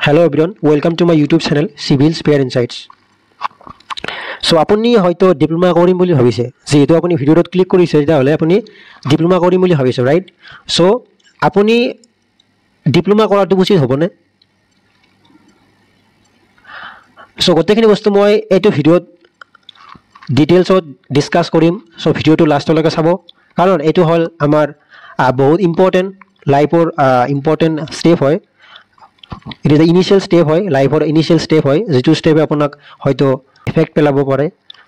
Hello everyone, welcome to my YouTube channel Civil Spare Insights. So আপুনি হয়তো diploma কৰিম বুলি ভাবিছে যেহেতু আপুনি ভিডিওত ক্লিক কৰিছে তেতিয়াহলে আপুনি ডিপ্লোমা কৰিম বুলি ভাবিছে ৰাইট সো আপুনি ডিপ্লোমা কৰাটো উচিত হ'বনে সো গটেখিনি বস্তু মই এইটো ভিডিওত ডিটেইলছত ডিসকাস কৰিম সো ভিডিওটো লাষ্টলৈকে চাব কাৰণ এইটো হল আমাৰ বহুত ইম্পৰ্টেন্ট লাইফৰ ইম্পৰ্টেন্ট স্টেপ হয় It is the initial step hoy life or initial step hoy jitu step apunak hoyto effect pelabo pare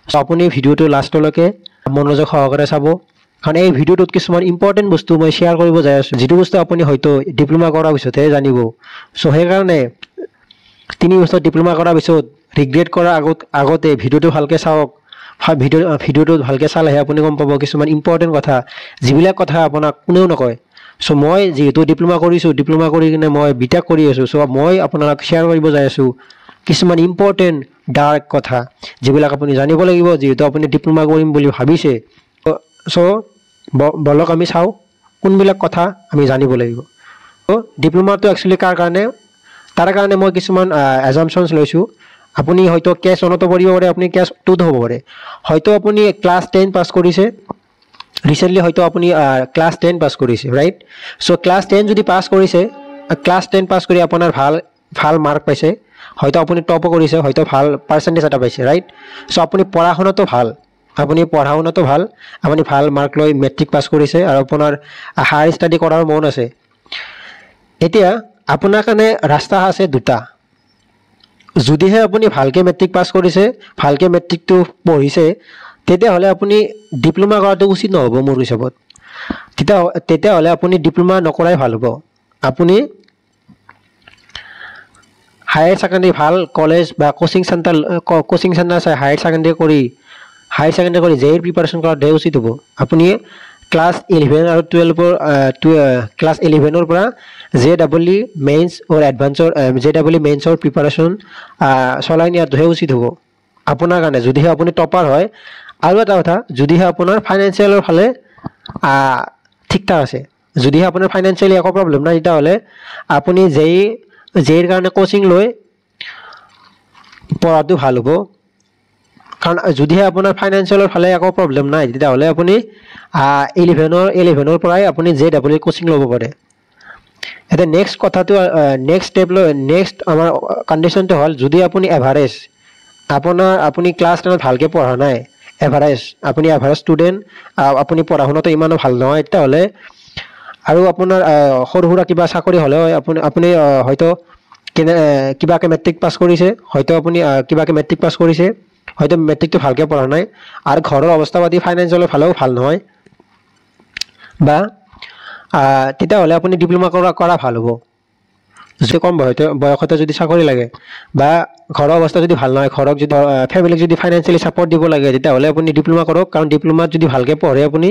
so apuni video to last loke monojog sahakare sabo kan ei video tot kisman important bostu moi share koribo jai asu jitu bostu apuni hoyto diploma kora bisothe janibo so he karone 3 বছৰ diploma kora bisot regret kora agote video to bhalke saok video to bhalke salehe apuni gom pabo kisman important kotha jibila kotha apunak kuneu nokoy So মই যেহেতু diploma কৰিছো diploma কৰি কিনে মই BTech কৰি আছো so মই আপোনাক শেয়াৰ কৰিব যাই আছো কিছুমান ইম্পৰ্টেন্ট ডাৰ্ক কথা যেবিলাক আপুনি জানিব লাগিব যেহেতু আপুনি ডিপ্লোমা কৰিম বুলি ভাবিছে সো বলক আমি চাও কোনবিলাক কথা আমি জানিব লাগিব সো ডিপ্লোমাটো একচুয়ালি কাৰ কাৰণে তাৰ কাৰণে মই কিছুমান অ্যাজাম্পশনস লৈছো আপুনি হয়তো কেছ অনতো পৰিব পাৰে আপুনি কেছ টুত হ'ব পাৰে হয়তো আপুনি ক্লাস 10 পাস কৰিছে Recently hoyto apuni class 10 pass korise right so class 10 jodi pass korise class 10 pass kori apunar bhal mark paise hoyto apuni top korise hoyto bhal percentage ata paise right so apuni porahona to bhal apuni bhal mark loi metric pass korise aru apunar higher study korar mon ase etia apunar kane rasta ase duta jodi he apuni bhalke metric pass korise bhalke metric to pohise তেতে হলে আপুনি diploma কৰাটো উচিত নহব মোৰ হিচাপত তেতে হলে আপুনি ডিপ্লোমা নকৰাই ভাল হ'ব আপুনি হায়াৰ সেকেন্ডাৰী ভাল কলেজ বা কোচিং সেন্টাৰ চাই হায়াৰ সেকেন্ডাৰী কৰি জেইৰ প্ৰিপাৰেচন কৰা দে উচিত হ'ব আপুনি ক্লাস 11 আৰু 12 ক্লাস 11 ৰ পৰা জেডব্লিউ মেইনছ অৰ এডভান্সৰ জেডব্লিউ মেইনছৰ প্ৰিপাৰেচন চলাই নিয়াটো উচিত হ'ব আপোনাৰ কাৰণে যদি আপুনি টপাৰ হয় আৰু এটা কথা যদি আপোনাৰ ফাইনান্সিয়ালৰ ফালে ঠিকঠাক আছে যদি আপোনাৰ ফাইনান্সিয়ালি একো প্ৰবলেম নাই এটা হলে আপুনি জেইৰ কাৰণে কোচিং লৈ পঢ়াটো ভাল হ'ব কাৰণ যদি আপোনাৰ ফাইনান্সিয়ালৰ ফালে একো প্ৰবলেম নাই তেতিয়া হলে আপুনি 11 ৰ পৰাই আপুনি জেডব্লিউ কোচিং ল'ব পাৰে এটা নেক্সট কথাটো নেক্সট স্টেপ নেক্সট আমাৰ কন্ডিশনটো হল যদি আপুনি এভাৰেজ আপুনি ক্লাস 10 ভালকে পঢ়া নাই এভাৰেজ আপুনি এভাৰেজ স্টুডেন্ট আপুনি পঢ়াশুনাটো ইমানো ভাল নহয় এটা হলে আৰু আপোনাৰ সৰুহুৰা কিবা চাকৰি হলে আপুনি হয়তো কিবাকে মেট্ৰিক পাস কৰিছে হয়তো আপুনি কিবাকে মেট্ৰিক পাস কৰিছে হয়তো মেট্ৰিকটো ভালকে পঢ়া নাই আৰু ঘৰৰ অৱস্থা পাতি ফাইনান্সিয়ালি ভালও ভাল নহয় বা তেতিয়া হলে আপুনি ডিপ্লোমা কৰা ভাল হ'ব যে কম বয়সতে যদি চাকৰি লাগে বা ঘৰৰ অৱস্থা যদি ভাল নহয় ঘৰক যদি ফ্যামিলিক যদি ফাইনান্সিয়ালি সাপোৰ্ট দিব লাগে তেতিয়া হলে আপুনি ডিপ্লোমা কৰক কাৰণ ডিপ্লোমাত যদি ভালকে পঢ়ে আপুনি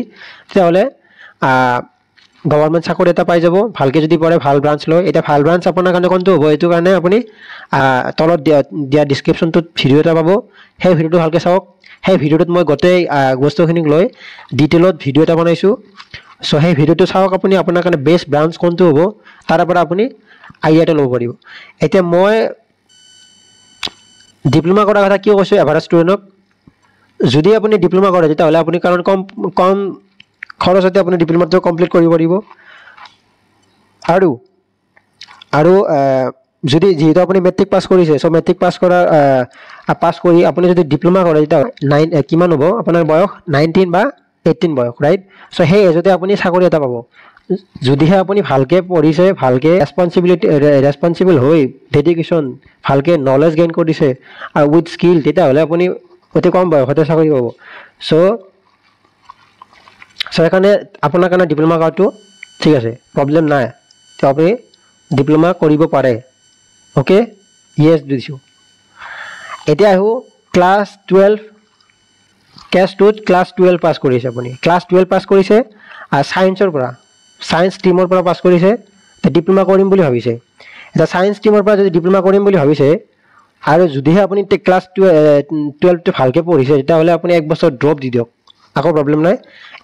তেতিয়া হলে গভৰ্ণমেণ্ট চাকৰি এটা পাই যাব ভালকে যদি পঢ়ে ভাল ব্ৰাঞ্চ লয় এটা ভাল ব্ৰাঞ্চ আপোনাৰ কাৰণে কোনটো হ'ব এটো কাৰণে আপুনি তলত দিয়া ডেসক্ৰিপচনটোত ভিডিও এটা পাব সেই ভিডিওটো ভালকে চাওক সেই ভিডিওটোত মই গোটেই বস্তুখিনিক লৈ ডিটেইলত ভিডিও এটা বনাইছো সো সেই ভিডিওটো চাওক আপুনি আপোনাৰ কাৰণে বেষ্ট ব্ৰাঞ্চ কোনটো হ'ব তাৰ পৰা আপুনি আইডিয়াটো ল'ব পাৰিব এতিয়া মই ডিপ্লোমা কৰাৰ কথা কিয় কৈছো এভাৰেজ ষ্টুডেণ্টক যদি আপুনি ডিপ্লোমা কৰে তেতিয়া হলে আপুনি কাৰণ কম খৰচতে আপুনি ডিপ্লোমাটো কমপ্লিট কৰিব পাৰিব আৰু যদি যেহেতু আপুনি মেট্ৰিক পাস কৰিছে সো মেট্ৰিক পাস কৰি আপুনি যদি ডিপ্লোমা কৰে তেতিয়া 9 কিমান হ'ব আপোনাৰ বয়স 19 বা 18 বয়স ৰাইট সো সেই এজতে আপুনি চাকৰি এটা পাব যদিহে আপুনি ভালকে পঢ়িছে ভালকে ৰেসপন্সিবল হৈ ডেডিকেশন ভালকে নলেজ গেইন কৰিছে আৰু উইথ স্কিল তেতিয়া হলে আপুনি অতি কম বয়সতে চাকৰি পাব সো এখানে আপোনাৰ কাৰণে ডিপ্লোমা কৰাটো ঠিক আছে প্ৰবলেম নাই তো আপুনি ডিপ্লোমা কৰিব পাৰে ওকে ইয়েস দিছো এতিয়া আহো ক্লাস 12 ক্লাস 12 পাস কৰিছে আপুনি ক্লাস 12 পাস কৰিছে আৰু সায়েন্সৰ পৰা সায়েন্স ষ্ট্ৰীমৰ পৰা পাস কৰিছে তে ডিপ্লোমা কৰিম বুলি ভাবিছে এটা সায়েন্স ষ্ট্ৰীমৰ পৰা যদি ডিপ্লোমা কৰিম বুলি ভাবিছে আৰু যদিহে আপুনি ক্লাস 12 টো ভালকে পঢ়িছে তেতিয়া হলে আপুনি এক বছৰ ড্ৰপ দি দিয়ক আকৌ প্ৰব্লেম নাই,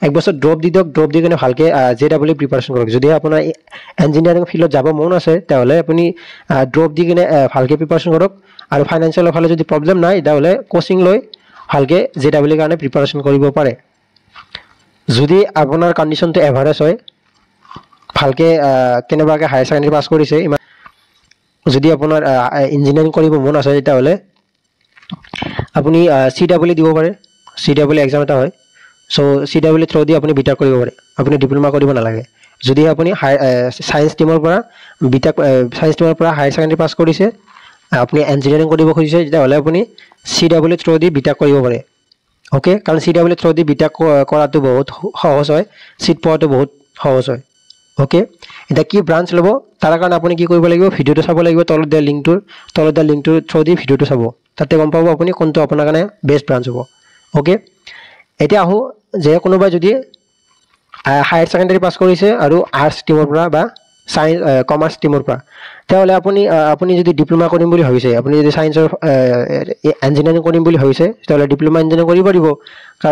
এক বছৰ ড্ৰপ দি দিয়ক, ড্ৰপ দি কিনে ভালকৈ JEE প্ৰিপাৰেশ্যন কৰক। যদি আপোনাৰ ইঞ্জিনিয়াৰিং ফিল্ডত যাব মন আছে তেতিয়াহ'লে আপুনি ড্ৰপ দি কিনে ভালকৈ প্ৰিপাৰেশ্যন কৰক। আৰু ফাইনেন্সিয়েলৰ ফালে যদি প্ৰব্লেম নাই তেতিয়াহ'লে কোচিং লৈ ভালকৈ JEE কাৰণে প্ৰিপাৰেশ্যন কৰিব পাৰে। যদি আপোনাৰ কণ্ডিশ্যনটো এভাৰেজ হয়, ভালকৈ কেনেবাকৈ হায়াৰ ছেকেণ্ডেৰী পাছ কৰিছে, ইমান যদি আপোনাৰ ইঞ্জিনিয়াৰিং কৰিব মন আছে তেতিয়াহ'লে আপুনি CEE দিব পাৰে। CEE এক্সাম এটা হয়, চ' CEE থ্ৰু দি আপুনি বিটেক কৰিব পাৰে, আপুনি ডিপ্ল'মা কৰিব নালাগে। যদি আপুনি ছায়েন্স ষ্ট্ৰীমৰ পৰা হায়াৰ ছেকেণ্ডেৰী পাছ কৰিছে, আপুনি ইঞ্জিনিয়াৰিং কৰিব খুজিছে, তেতিয়াহ'লে আপুনি CEE থ্ৰু দি বিটেক কৰিব পাৰে। অ'কে, কাৰণ CEE থ্ৰু দি বিটেক কৰাটো বহুত সহজ হয়, চিট পোৱাটো বহুত সহজ হয়। অ'কে, এতিয়া কি ব্ৰাঞ্চ ল'ব তাৰ কাৰণে আপুনি কি কৰিব লাগিব, ভিডিঅ'টো চাব লাগিব, তলত দিয়া লিংকটোৰ থ্ৰু দি ভিডিঅ'টো চাব, তাতে গম পাব আপুনি কোনটো আপোনাৰ কাৰণে বেষ্ট ব্ৰাঞ্চ হ'ব। অ'কে, এতিয়া আহোঁ যে কোনোবাই যদি হায়াৰ ছেকেণ্ডেৰী পাছ কৰিছে আৰু আৰ্টছ ষ্ট্ৰীমৰ পৰা বা কমাৰ্চ ষ্ট্ৰীমৰ পৰা, তেতিয়াহ'লে আপুনি যদি ডিপ্ল'মা কৰিম বুলি ভাবিছে, আপুনি যদি ছায়েন্সৰ ইঞ্জিনিয়াৰিং কৰিম বুলি ভাবিছে, তেতিয়াহ'লে ডিপ্ল'মা ইঞ্জিনিয়াৰিং কৰিব পাৰিব,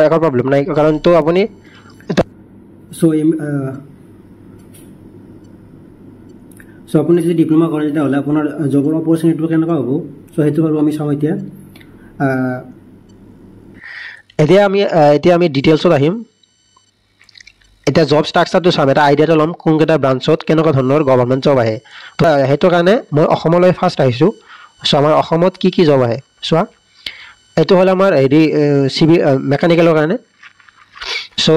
একো প্ৰব্লেম নাই। কাৰণতো আপুনি আপুনি যদি ডিপ্ল'মা কৰে তেতিয়াহ'লে আপোনাৰ জবৰ অপৰচুনিটিটো কেনেকুৱা হ'ব, চ' সেইটো বাৰু আমি চাওঁ। এতিয়া আমি ডিটেইলছত আহিম। এতিয়া জব ষ্ট্ৰাকচাৰটো চাম, এটা আইডিয়াটো ল'ম কোনকেইটা ব্ৰাঞ্চত কেনেকুৱা ধৰণৰ গভৰ্ণমেণ্ট জব আহে। সেইটো কাৰণে মই অসমলৈ ফাৰ্ষ্ট আহিছোঁ। চ' আমাৰ অসমত কি কি জব আহে চোৱা, এইটো হ'ল আমাৰ মেকানিকেলৰ কাৰণে। চ'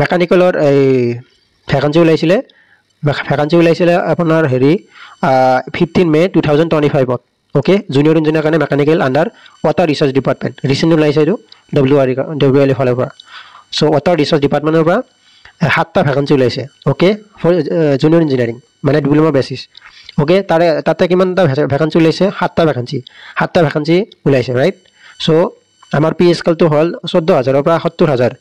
মেকানিকেলৰ এই ভেকেঞ্চি ওলাইছিলে আপোনাৰ 15 মে 2025। অ'কে, জুনিয়ৰ ইঞ্জিনিয়াৰ কাৰণে mechanical under water research department, recently ওলাইছে এইটো WRL ফালৰ পৰা। চ' ৱাটাৰ ৰিচাৰ্চ ডিপাৰ্টমেণ্টৰ পৰা 7টা ভেকেঞ্চি ওলাইছে। অ'কে, ফৰ জুনিয়ৰ ইঞ্জিনিয়াৰিং মানে ডিপ্ল'মা বেচিছ। অ'কে, তাতে কিমানটা ভেকেঞ্চি ওলাইছে, 7টা ভেকেঞ্চি ওলাইছে, ৰাইট। চ' আমাৰ পে স্কেলটো হ'ল 14,000 পৰা 70,000।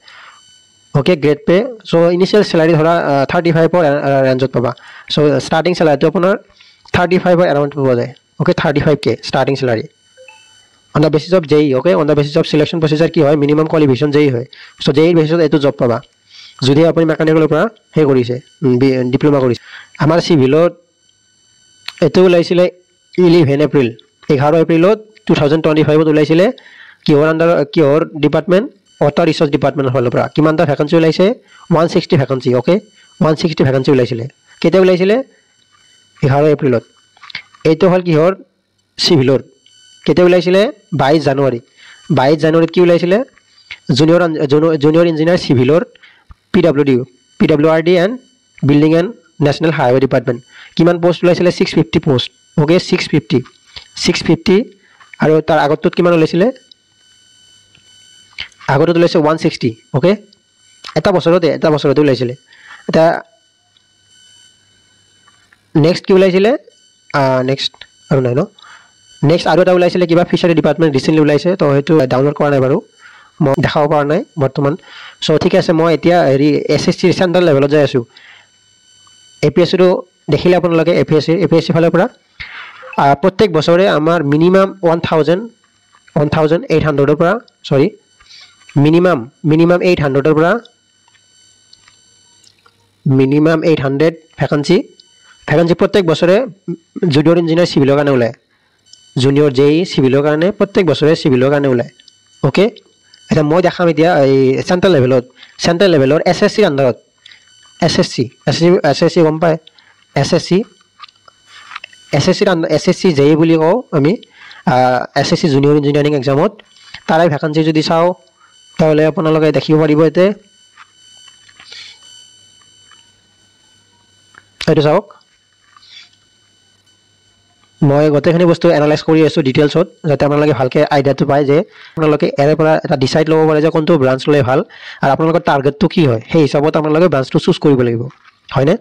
Okay, grade pay. So' initial salary ধৰা 35ৰ ৰেঞ্জত পাবা। চ' ষ্টাৰ্টিং চেলাৰীটো আপোনাৰ 35ৰ এৰাউণ্ড পোৱা যায়। Okay, 35K starting salary on the basis of JEE। Okay, on the basis of selection processor কি হয়, মিনিমাম কোৱালিফিকেশ্যন JEE হয়। চ' JEE বেচিছত এইটো জব পাবা যদি আপুনি মেকানিকেলৰ পৰা কৰিছে, ডিপ্ল'মা কৰিছে। আমাৰ চিভিলত এইটো ওলাইছিলে 11 এপ্ৰিলত 2025 ওলাইছিলে। কিহৰ ডিপাৰ্টমেণ্ট, ৱাটাৰ ৰিচাৰ্চ ডিপাৰ্টমেণ্টৰ ফালৰ পৰা। কিমানটা ভেকেঞ্চি ওলাইছে, 160 ভেকেঞ্চি। অ'কে, 160 ভেকেঞ্চি ওলাইছিলে। কেতিয়া ওলাইছিলে, 11 এপ্ৰিলত। এইটো হ'ল কিহৰ, চিভিলৰ। কেতিয়া ওলাইছিলে, 22 জানুৱাৰীত কি ওলাইছিলে, জুনিয়ৰ ইঞ্জিনিয়াৰ চিভিলৰ PWRD and building and national highway department. কিমান পোষ্ট ওলাইছিলে, 650 পোষ্ট। অ'কে, 650 আৰু তাৰ আগতটোত কিমান ওলাইছিলে, আগতত ওলাইছে 160। অ'কে, এটা বছৰতে ওলাইছিলে। এতিয়া নেক্সট কি ওলাইছিলে, নেক্সট আৰু এটা ওলাইছিলে কিবা ফিচাৰী ডিপাৰ্টমেণ্ট, ৰিচেণ্টলি ওলাইছে। তো সেইটো ডাউনলোড কৰা নাই বাৰু, মই দেখাব পৰা নাই বৰ্তমান। চ' ঠিক আছে, মই এতিয়া SSC চেণ্ট্ৰেল লেভেলত যাই আছোঁ। APSCটো দেখিলে আপোনালোকে, APSC ফালৰ পৰা প্ৰত্যেক বছৰে আমাৰ মিনিমাম 1,800ৰ পৰা মিনিমাম 800ৰ পৰা 800 ভেকেঞ্চি প্ৰত্যেক বছৰে জুনিয়ৰ ইঞ্জিনিয়াৰ চিভিলৰ কাৰণে ওলায়। জুনিয়ৰ JEE চিভিলৰ কাৰণে প্ৰত্যেক বছৰে চিভিলৰ কাৰণে ওলায়। অ'কে, এতিয়া মই দেখাম এতিয়া এই চেণ্ট্ৰেল লেভেলৰ SSCৰ আণ্ডাৰত। SSC গম পায়, SSC JEE বুলি কওঁ আমি, SSC জুনিয়ৰ ইঞ্জিনিয়াৰিং এক্সামত। তাৰে ভেকেঞ্চি যদি চাওঁ তাহলে আপোনালোকে দেখিব পাৰিব। এতে এইটো চাওক, মই গোটেইখিনি বস্তু এনালাইজ কৰি আছোঁ ডিটেইলছত, যাতে আপোনালোকে ভালকৈ আইডিয়াটো পায় যে আপোনালোকে ইয়াৰে পৰা এটা ডিচাইড ল'ব পাৰে যে কোনটো ব্ৰাঞ্চ ল'লে ভাল, আৰু আপোনালোকৰ টাৰ্গেটটো কি হয়, সেই হিচাপত আপোনালোকে ব্ৰাঞ্চটো চুজ কৰিব লাগিব, হয়নে।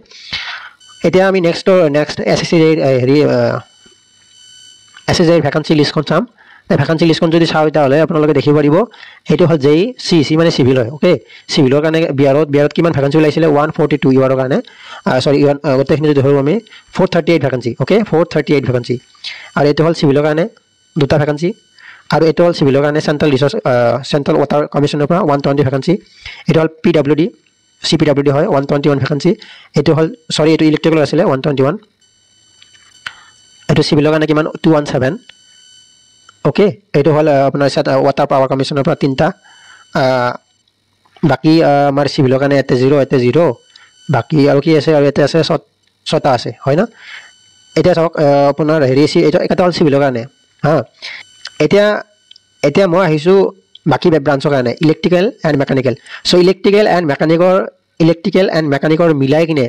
এতিয়া আমি নেক্সট SSC ভেকেঞ্চি লিষ্টখন চাম। ভেকেঞ্চি লিষ্টখন যদি চাওঁ তেতিয়াহ'লে আপোনালোকে দেখিব পাৰিব এইটো হ'ল JEE C মানে চিভিল হয়। অ'কে, চিভিলৰ কাৰণে বিহাৰত কিমান ভেকেঞ্চি ওলাইছিলে, 142 ইউৰৰ কাৰণে, গোটেইখিনি যদি ধৰোঁ আমি 438 ভেকেঞ্চি। Okay, 438 vacancy. আৰু এইটো হ'ল চিভিলৰ কাৰণে 2টা ভেকেঞ্চি। আৰু এইটো হ'ল চিভিলৰ কাৰণে চেণ্ট্ৰেল ৱাটাৰ কমিশ্যনৰ পৰা 120 ভেকেঞ্চি এইটো হ'ল PWD CPWD হয় 121 ভেকেঞ্চি এইটো হ'ল সৰি এইটো ইলেক্ট্ৰিকেল আছিলে 121 এইটো চিভিলৰ কাৰণে কিমান 217 ওকে এইটো হ'ল আপোনাৰ ৱাটাৰ পাৱাৰ কমিশ্যনৰ পৰা 3টা বাকি আমাৰ চিভিলৰ কাৰণে এতে 0 বাকি আৰু কি আছে আৰু এতে আছে 6টা আছে হয় না এটা চাওক আপোনাৰ হেৰি এটা হ'ল চিভিলৰ কাৰণে হা এতিয়া মই আহিছো বাকি ব্ৰাঞ্চৰ কাৰণে electrical and mechanical so electrical and মেকানিকৰ মিলাই কিনে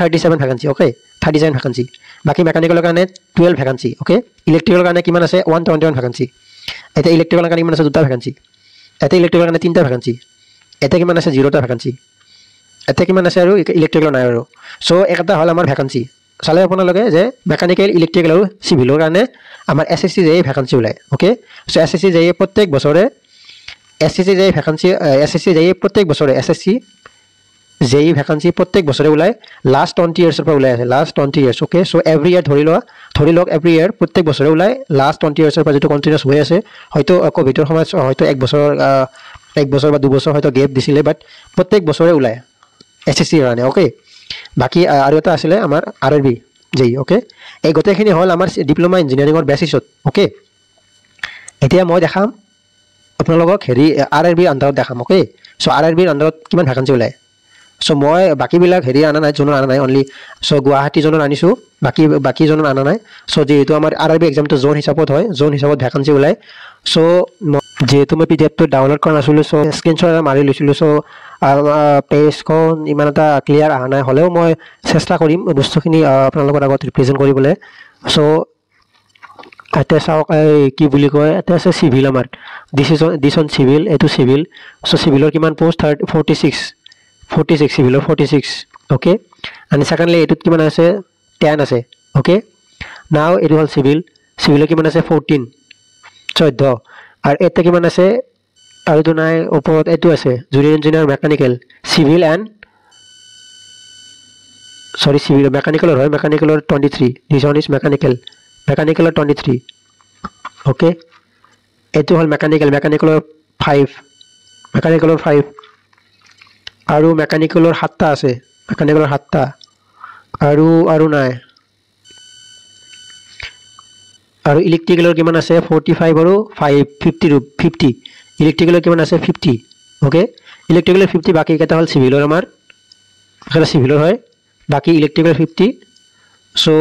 37 ভেকেঞ্চি ওকে 37 ভেকেঞ্চি বাকি মেকানিকেলৰ কাৰণে 12 ভেকেঞ্চি ওকে ইলেক্ট্ৰিকেলৰ কাৰণে কিমান আছে 121 ভেকেঞ্চি এটা ইলেক্ট্ৰিকেলৰ কাৰণে কিমান আছে 2টা ভেকেঞ্চি এটা ইলেক্ট্ৰিকেলৰ কাৰণে 3টা ভেকেঞ্চি এটা কিমান আছে 0টা ভেকেঞ্চি এটা কিমান আছে আৰু ইলেক্ট্ৰিকেলৰ নাই আৰু সো একটা হল আমাৰ ভেকেঞ্চি চালে আপোনালোকে যে মেকানিকেল ইলেক্ট্ৰিকেল আৰু চিভিলৰ কাৰণে আমাৰ SSC JEE ভেকেঞ্চি ওলায় ওকে সো SSC JEE প্ৰত্যেক বছৰে SSC JEE vacancy SSC JEE প্ৰত্যেক বছৰে SSC JEE ভেকেঞ্চি প্ৰত্যেক বছৰে ওলায় লাষ্ট 20 ইয়াৰ্ছৰ পৰা ওলাই আছে last 20 years okay so every year ধৰি লওক এভৰি ইয়াৰ প্ৰত্যেক বছৰে ওলায় লাষ্ট 20 ইয়াৰ্ছৰ পৰা যেটো কন্টিনিউয়াস হৈ আছে হয়তো কোভিডৰ সময়ত হয়তো এক বছৰ বা 2 বছৰ হয়তো গেপ দিছিলে বাট প্ৰত্যেক বছৰে ওলায় SSC কাৰণে ওকে বাকি আৰু এটা আছিলে আমাৰ RRB JEE ওকে এই গোটেইখিনি হল আমাৰ ডিপ্লোমা ইঞ্জিনিয়াৰিংৰ বেচিছত ওকে এতিয়া মই দেখাম আপোনালোকক হেৰি RRB আন্ডাৰত দেখাম ওকে সো RRB আন্ডাৰত কিমান ভেকেঞ্চি ওলায় সো মই বাকি বিলাক হেৰি আনা নাই জনৰ আনা নাই অনলি সো গুৱাহাটী জনৰ আনিছো বাকি জনৰ আনা নাই সো যেহেতু আমাৰ RRB এক্সামটো জোন হিচাপত হয় জোন হিচাপত ভেকেঞ্চি ওলায় সো যেহেতু মই PDF টো ডাউনলোড কৰা নাছিলো সো স্ক্ৰিনশ্বট মাৰি লৈছিলো সো পেজখন ইমান এটা ক্লিয়াৰ আহা নাই হলেও মই চেষ্টা কৰিম বস্তুখিনি আপোনালোকৰ আগত ৰিপ্ৰেজেন্ট কৰিবলৈ সো এটা চাওক কি বুলি কয় এটা আছে সিভিল আমাৰ দিছ অন সিভিল এটো সিভিল সো সিভিলৰ কিমান পোষ্ট 46 সিভিলৰ 46 ওকে and secondly এটোত কিমান আছে 10 আছে ওকে নাও এটো হল সিভিলৰ কিমান আছে 14 আৰু এটা কিমান আছে আৰু তো নাই ওপৰত এটো আছে junior engineer mechanical civil and সৰি সিভিল মেকানিকেলৰ হয় মেকানিকেলৰ 23 দিছ অন ইজ মেকানিকেলৰ 23 ওকে এটো হল মেকানিকেলৰ 5 আৰু মেকানিকেলৰ 7টা আছে মেকানিকেলৰ 7টা আৰু নাই আৰু ইলেক্ট্ৰিকেলৰ কিমান আছে 45 আৰু 50 ইলেক্ট্ৰিকেলৰ কিমান আছে 50 ওকে ইলেক্ট্ৰিকেলৰ 50 বাকি কেটা হল সিভিলৰ আমাৰ এখানে সিভিলৰ হয় বাকি ইলেক্ট্ৰিকেলৰ 50 সো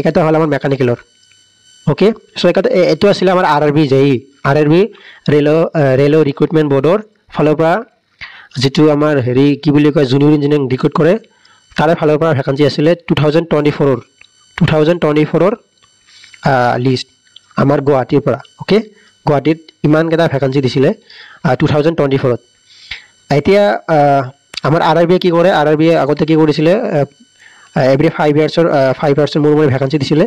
এটা হল আমাৰ মেকানিকেলৰ ওকে সো এটো আছিল আমাৰ RRB JEE ৰেল ৰিক্ৰুটমেন্ট বৰ্ডৰ ফালৰ পৰা যেটো আমাৰ হেৰি কি বুলি কয় জুনিয়ৰ ইঞ্জিনিয়াৰিং ৰিক্ৰুট কৰে তাৰে ফালৰ পৰা ভেকেঞ্চি আছিল 2024 লিষ্ট আমাৰ গুৱাহাটীৰ পৰা ওকে গুৱাহাটীত ইমান কেটা ভেকেঞ্চি দিছিলে 2024 এতিয়া আমাৰ RRB কি কৰে RRB আগতে কি কৰিছিলে এভৰি 5 ইয়াৰ্ছৰ মূৰে ভেকেঞ্চি দিছিলে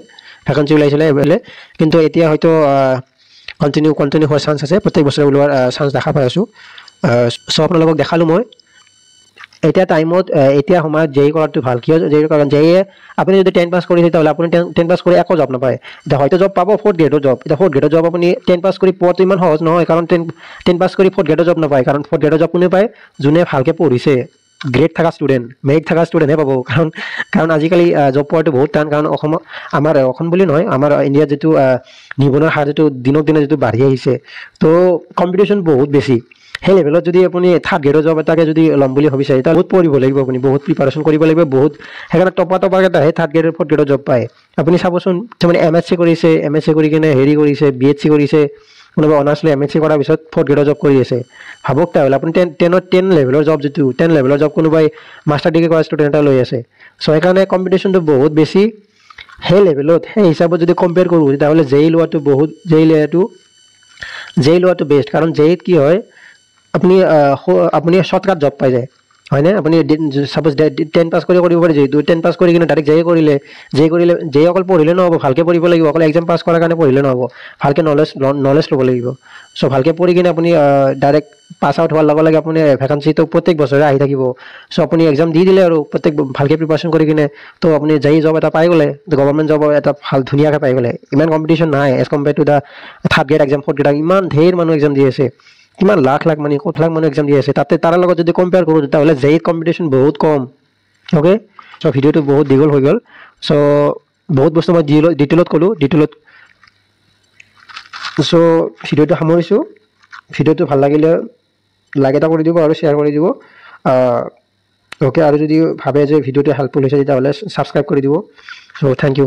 ভেকেঞ্চি ওলাইছিলে কিন্তু এতিয়া হয়তো কন্টিনিউ হোৱাৰ চান্স আছে প্ৰত্যেক বছৰে ওলোৱাৰ চান্স দেখা পাই আছো সো আপোনালোকক দেখালো মই এটা টাইমত এতিয়া সময়ত JEE কৰাটো ভাল কিয় JEE কাৰণ JEE আপুনি যদি 10 পাস কৰিছে তাহলে আপুনি 10 পাস কৰি একো জব নাপায় এটা হয়তো জব পাব 4th গ্ৰেডৰ জব এটা 4th গ্ৰেডৰ জব আপুনি 10 পাস কৰি পোৱাটো ইমান সহজ নহয় কাৰণ 10 পাস কৰি 4th গ্ৰেডৰ জব নাপায় কাৰণ 4th গ্ৰেডৰ জব কোনে পায় যোনে ভালকে পঢ়িছে গ্ৰেড থাকা ষ্টুডেন্ট মেৰিট থাকা ষ্টুডেন্টে পাব কাৰণ আজিকালি জব পোৱাটো বহুত টান কাৰণ আমাৰ অসম বুলি নহয় আমাৰ ইণ্ডিয়াত যেটো নিবনুৱাৰ হাৰ যেটো দিনক দিনে যেটো বাঢ়ি আহিছে তো কম্পিটিশন বহুত বেছি সেই লেভেলত যদি আপুনি 3rd গ্ৰেডৰ জব এটাকে যদি লম বুলি ভাবিছে এটা বহুত পঢ়িব লাগিব আপুনি বহুত প্ৰিপাৰেচন কৰিব লাগিব বহুত হেকাৰণে টপা কেটা হে 3rd গ্ৰেডৰ 4th গ্ৰেডৰ জব পায় আপুনি চাবচোন মানে MSc কৰিছে MSc কৰি কিনে হেৰি কৰিছে BSc কৰিছে কোনোবা অনাৰ্সলে MSc কৰাৰ পিছত 4th গ্ৰেডৰ জব কৰি আছে ভাবক তাহলে আপুনি 10 লেভেলৰ জব যেটো 10 লেভেলৰ জব কোনোবাই মাস্টাৰ ডিগ্ৰী কৰা ষ্টুডেন্ট এটা লৈ আছে সো হেকাৰণে কম্পিটিশনটো বহুত বেছি হে লেভেলত হে হিচাপত যদি কম্পেয়াৰ কৰো তাহলে JEE লোৱাটো বহুত JEE লোৱাটো বেষ্ট কাৰণ JEE কি হয় আপুনি শৰ্টকাট জব পাই যায় হয়নে আপুনি সাপোজ 10 পাছ কৰিব পাৰে যেহেতু 10 পাছ কৰি কিনে ডাইৰেক্ট জে অকল পঢ়িলে নহ'ব ভালকে পঢ়িব লাগিব অকল এক্সাম পাছ কৰাৰ কাৰণে পঢ়িলে নহ'ব ভালকে নলেজ ল'ব লাগিব সো ভালকে পঢ়ি কিনে আপুনি ডাইৰেক্ট পাছ আউট হোৱাৰ লগে লগে আপুনি ভ্যাকেন্সিটো প্ৰত্যেক বছৰে আহি থাকিব সো আপুনি এক্সাম দি দিলে আৰু প্ৰত্যেক ভালকে প্ৰিপাৰেচন কৰি কিনে তো আপুনি যেই জব এটা পাই গ'লে গভৰ্ণমেণ্ট জব এটা ভাল ধুনীয়াকৈ পাই গ'লে ইমান কম্পিটিশ্যন নাই as compare to the third grade exam fourth grade ইমান ঢেৰ মানুহ এক্সাম দি আছে কিমান লাখ মানে কোটি লাখ মানুহ এক্সাম দি আছে তাতে তাৰ লগত যদি কম্পেয়াৰ কৰোঁ তেতিয়াহ'লে জেইত কম্পিটিশ্যন বহুত কম ওকে সো ভিডিঅ'টো বহুত দীঘল হৈ গ'ল সো বহুত বস্তু মই ডিটেইলত ক'লোঁ সো ভিডিঅ'টো সামৰিছোঁ ভিডিঅ'টো ভাল লাগিলে লাইক এটা কৰি দিব আৰু শ্বেয়াৰ কৰি দিব ওকে আৰু যদি ভাবে যে ভিডিঅ'টো হেল্পফুল হৈছে তেতিয়াহ'লে ছাবস্ক্ৰাইব কৰি দিব সো থেংক ইউ